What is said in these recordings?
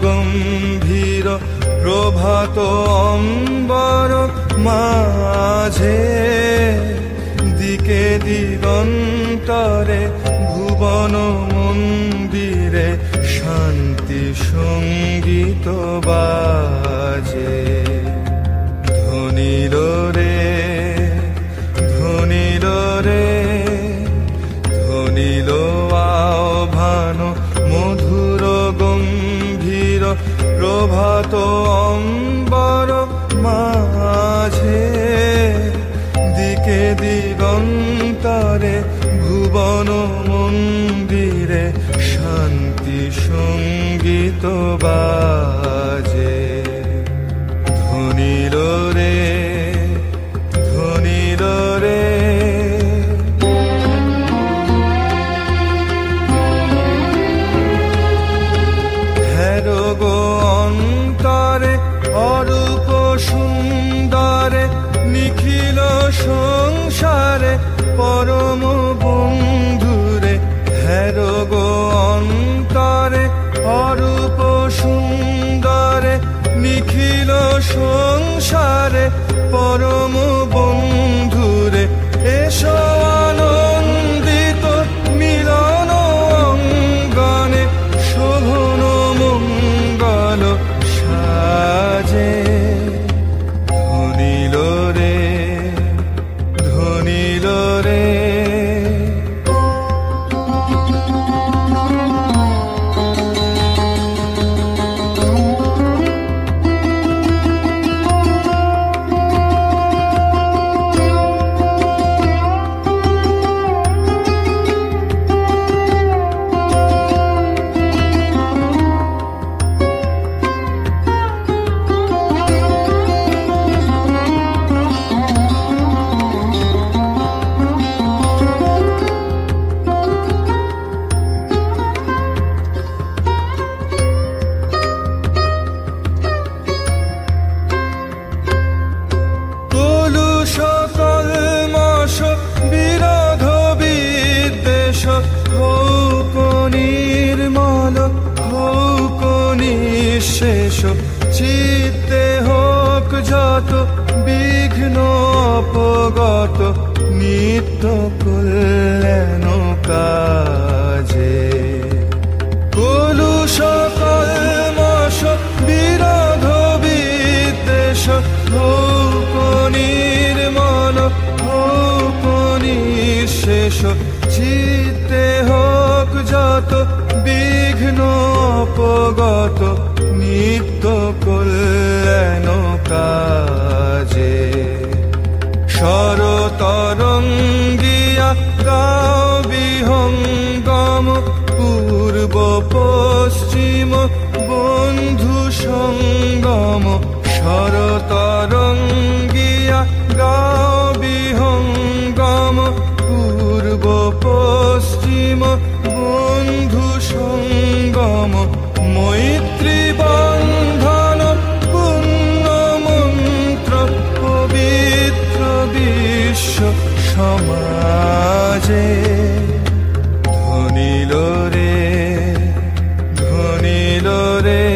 গম্ভীর প্রভাত অম্বর মাঝে, দিকে দিগন্তরে ভুবন মন্দিরে শান্তি সঙ্গীত বাজে। ধ্বনিল রে ধ্বনিল রে ধ্বনিল আহ্বান মধুর গম্ভীর প্রভাত অম্বর মাঝে, দিকে দিগন্তরে ভুবন মন্দিরে শান্তি সঙ্গীত বাজে। ধ্বনিল রে ধ্বনিল রে হেরো গো অন্তরে অরূপ সুন্দরে নিখিল সংসারে পরম বন্ধুরে। হেরো গো অন্তরে অরূপ সুন্দরে নিখিল সংসারে পরম বন্ধুরে। এসো আনন্দিত মিলন অঙ্গনে শোভন মঙ্গল সাজে। ধ্বনিল রে ধ্বনিল রে চিত্তে হোক যত বিঘ্ন অপগত নিত্য কল্যাণ কাজে। কলুষ কল্মষ বিরোধ বিদ্বেষ হোক নির্মল হোক নিঃশেষ, চিত্তে হোক যত বিঘ্ন অপগত নিত্য কল্যাণ কাজে। শরতরঙ্গিয়া গাও বিহঙ্গম পূর্ব পশ্চিম বন্ধু সঙ্গম। শরতরঙ্গিয়া গাও বিহঙ্গম পূর্ব পশ্চিম বন্ধু সঙ্গম। মৈত্রী বন্ধন পুণ্য মন্ত্র পবিত্র বিশ্ব সমাজে। ধ্বনিল রে ধ্বনিল রে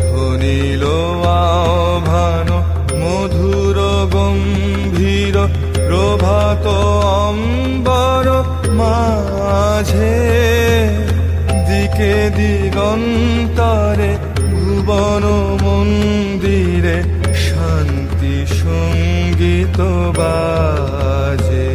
ধ্বনিল আহ্বান মধুর গম্ভীর প্রভাত অম্বর মাঝে, দিকে দিগন্তরে ভুবন মন্দিরে শান্তি সঙ্গীত বাজে।